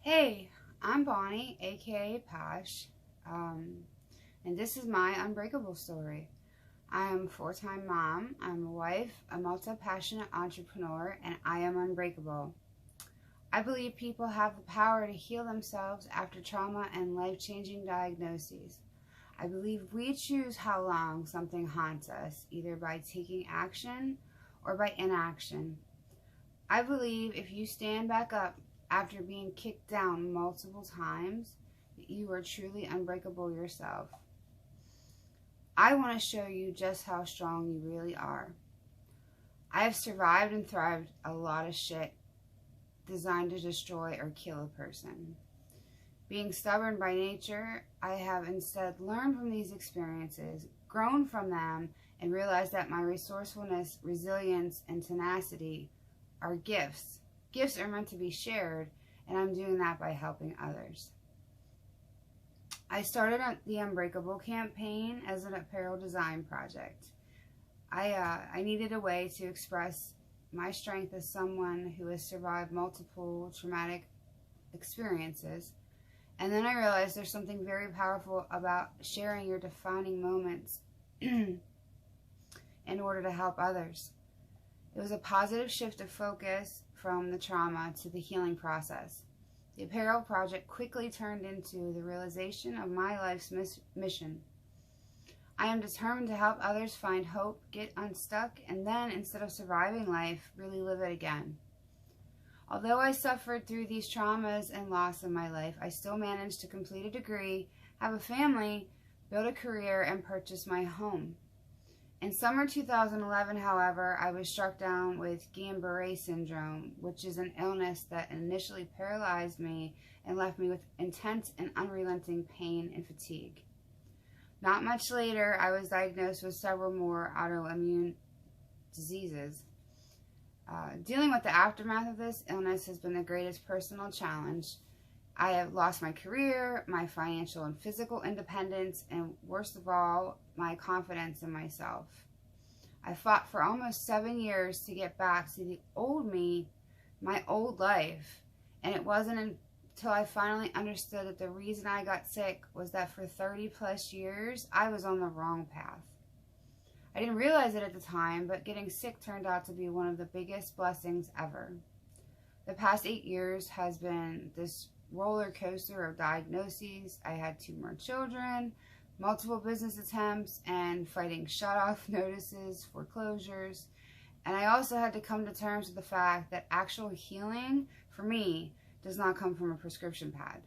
Hey, I'm Bonnie, aka Pash, and this is my Unbreakable story. I am a four-time mom, I'm a wife, a multi-passionate entrepreneur, and I am unbreakable. I believe people have the power to heal themselves after trauma and life-changing diagnoses. I believe we choose how long something haunts us, either by taking action or by inaction. I believe if you stand back up after being kicked down multiple times, that you are truly unbreakable yourself. I want to show you just how strong you really are. I have survived and thrived a lot of shit designed to destroy or kill a person. Being stubborn by nature, I have instead learned from these experiences, grown from them, and realized that my resourcefulness, resilience, and tenacity are gifts. Gifts are meant to be shared, and I'm doing that by helping others. I started the Unbreakable campaign as an apparel design project. I needed a way to express my strength as someone who has survived multiple traumatic experiences. And then I realized there's something very powerful about sharing your defining moments in order to help others. It was a positive shift of focus from the trauma to the healing process. The apparel project quickly turned into the realization of my life's mission. I am determined to help others find hope, get unstuck, and then, instead of surviving life, really live it again. Although I suffered through these traumas and loss in my life, I still managed to complete a degree, have a family, build a career, and purchase my home. In summer 2011, however, I was struck down with Guillain-Barré syndrome, which is an illness that initially paralyzed me and left me with intense and unrelenting pain and fatigue. Not much later, I was diagnosed with several more autoimmune diseases. Dealing with the aftermath of this illness has been the greatest personal challenge. I have lost my career, my financial and physical independence, and worst of all, my confidence in myself. I fought for almost 7 years to get back to the old me, my old life, and it wasn't until I finally understood that the reason I got sick was that for 30 plus years, I was on the wrong path. I didn't realize it at the time, but getting sick turned out to be one of the biggest blessings ever. The past 8 years has been this roller coaster of diagnoses. I had 2 more children, multiple business attempts, and fighting shut-off notices, foreclosures. And I also had to come to terms with the fact that actual healing, for me, does not come from a prescription pad.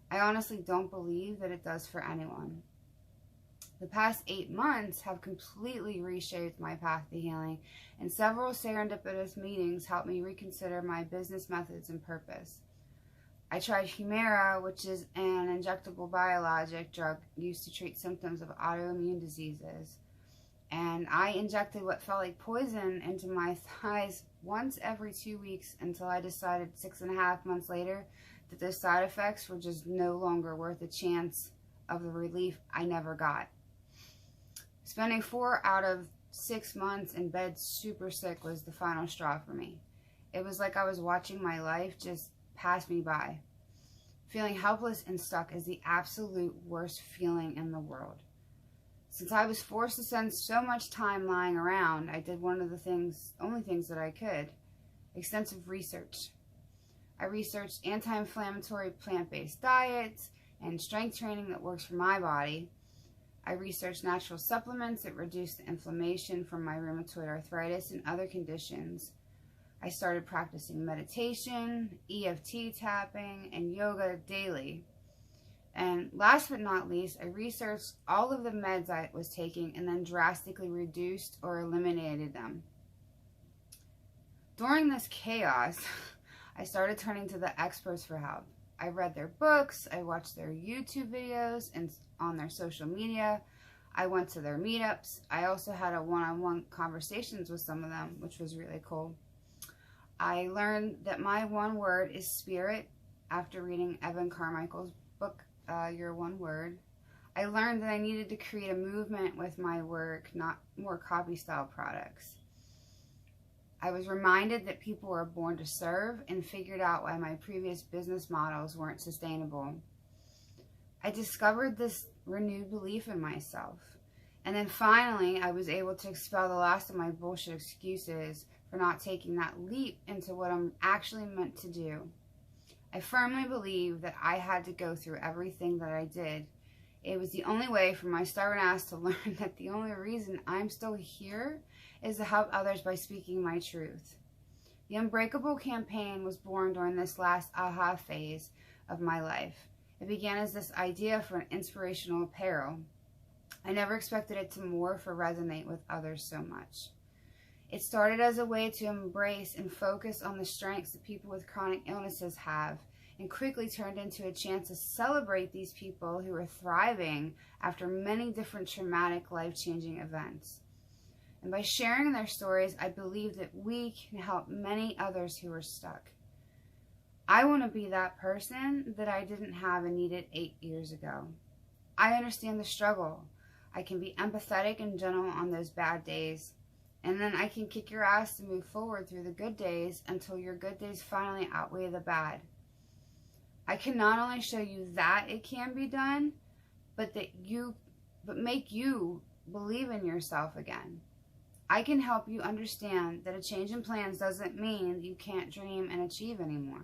I honestly don't believe that it does for anyone. The past 8 months have completely reshaped my path to healing, and several serendipitous meetings helped me reconsider my business methods and purpose. I tried Humira, which is an injectable biologic drug used to treat symptoms of autoimmune diseases. And I injected what felt like poison into my thighs once every 2 weeks until I decided 6.5 months later that the side effects were just no longer worth the chance of the relief I never got. Spending 4 out of 6 months in bed super sick was the final straw for me. It was like I was watching my life just pass me by. Feeling helpless and stuck is the absolute worst feeling in the world. Since I was forced to spend so much time lying around, I did one of the only things that I could: extensive research. I researched anti-inflammatory plant-based diets and strength training that works for my body. I researched natural supplements that reduce the inflammation from my rheumatoid arthritis and other conditions. I started practicing meditation, EFT tapping, and yoga daily. And last but not least, I researched all of the meds I was taking and then drastically reduced or eliminated them. During this chaos, I started turning to the experts for help. I read their books, I watched their YouTube videos and on their social media. I went to their meetups. I also had a one-on-one conversations with some of them, which was really cool. I learned that my one word is spirit after reading Evan Carmichael's book, Your One Word. I learned that I needed to create a movement with my work, not more copy style products. I was reminded that people were born to serve and figured out why my previous business models weren't sustainable. I discovered this renewed belief in myself. And then finally, I was able to expel the last of my bullshit excuses for not taking that leap into what I'm actually meant to do. I firmly believe that I had to go through everything that I did. It was the only way for my stubborn ass to learn that the only reason I'm still here is to help others by speaking my truth. The Unbreakable campaign was born during this last aha phase of my life. It began as this idea for an inspirational apparel. I never expected it to morph or resonate with others so much. It started as a way to embrace and focus on the strengths that people with chronic illnesses have, and quickly turned into a chance to celebrate these people who are thriving after many different traumatic, life-changing events. And by sharing their stories, I believe that we can help many others who are stuck. I want to be that person that I didn't have and needed 8 years ago. I understand the struggle. I can be empathetic and gentle on those bad days. And then I can kick your ass to move forward through the good days until your good days finally outweigh the bad. I can not only show you that it can be done, but make you believe in yourself again. I can help you understand that a change in plans doesn't mean you can't dream and achieve anymore.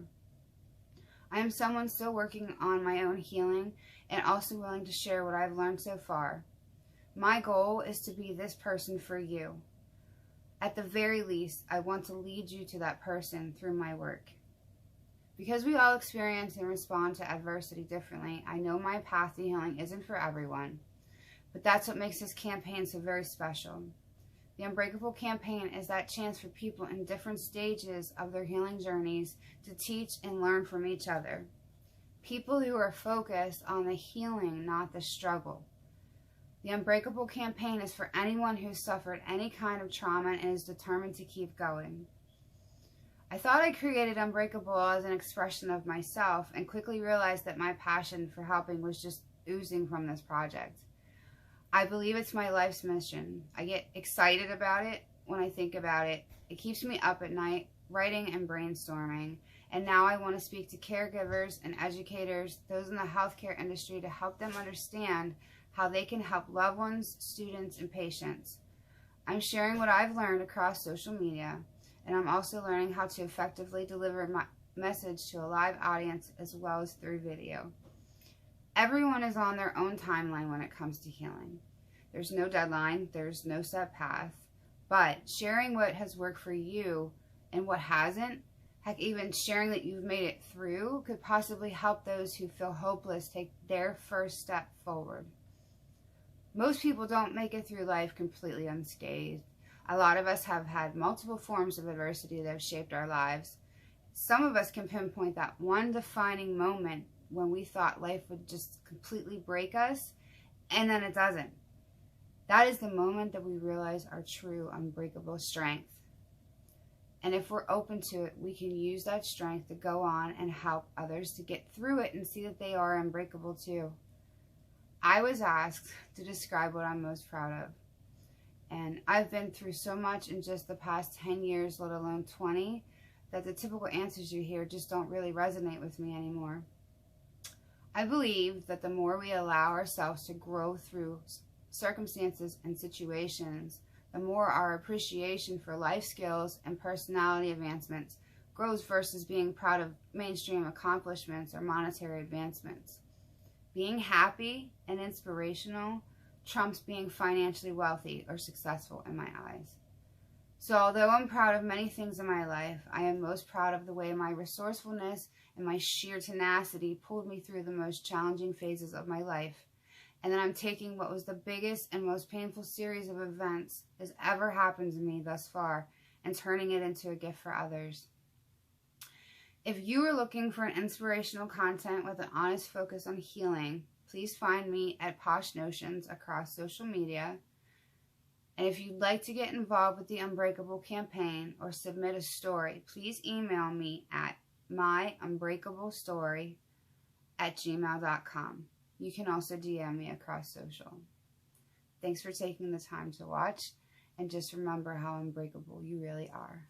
I am someone still working on my own healing and also willing to share what I've learned so far. My goal is to be this person for you. At the very least, I want to lead you to that person through my work. Because we all experience and respond to adversity differently, I know my path to healing isn't for everyone, but that's what makes this campaign so very special. The Unbreakable campaign is that chance for people in different stages of their healing journeys to teach and learn from each other. People who are focused on the healing, not the struggle. The Unbreakable campaign is for anyone who's suffered any kind of trauma and is determined to keep going. I thought I created Unbreakable as an expression of myself and quickly realized that my passion for helping was just oozing from this project. I believe it's my life's mission. I get excited about it when I think about it. It keeps me up at night, writing and brainstorming. And now I want to speak to caregivers and educators, those in the healthcare industry, to help them understand how they can help loved ones, students, and patients. I'm sharing what I've learned across social media, and I'm also learning how to effectively deliver my message to a live audience as well as through video. Everyone is on their own timeline when it comes to healing. There's no deadline, there's no set path, but sharing what has worked for you and what hasn't, heck, even sharing that you've made it through, could possibly help those who feel hopeless take their first step forward. Most people don't make it through life completely unscathed. A lot of us have had multiple forms of adversity that have shaped our lives. Some of us can pinpoint that one defining moment when we thought life would just completely break us, and then it doesn't. That is the moment that we realize our true unbreakable strength. And if we're open to it, we can use that strength to go on and help others to get through it and see that they are unbreakable too. I was asked to describe what I'm most proud of. And I've been through so much in just the past 10 years, let alone 20, that the typical answers you hear just don't really resonate with me anymore. I believe that the more we allow ourselves to grow through circumstances and situations, the more our appreciation for life skills and personality advancements grows versus being proud of mainstream accomplishments or monetary advancements. Being happy and inspirational trumps being financially wealthy or successful in my eyes. So although I'm proud of many things in my life, I am most proud of the way my resourcefulness and my sheer tenacity pulled me through the most challenging phases of my life, and that I'm taking what was the biggest and most painful series of events that's ever happened to me thus far and turning it into a gift for others. If you are looking for an inspirational content with an honest focus on healing, please find me at Posh Notions across social media. And if you'd like to get involved with the Unbreakable campaign or submit a story, please email me at myunbreakablestory@gmail.com. You can also DM me across social. Thanks for taking the time to watch, and just remember how unbreakable you really are.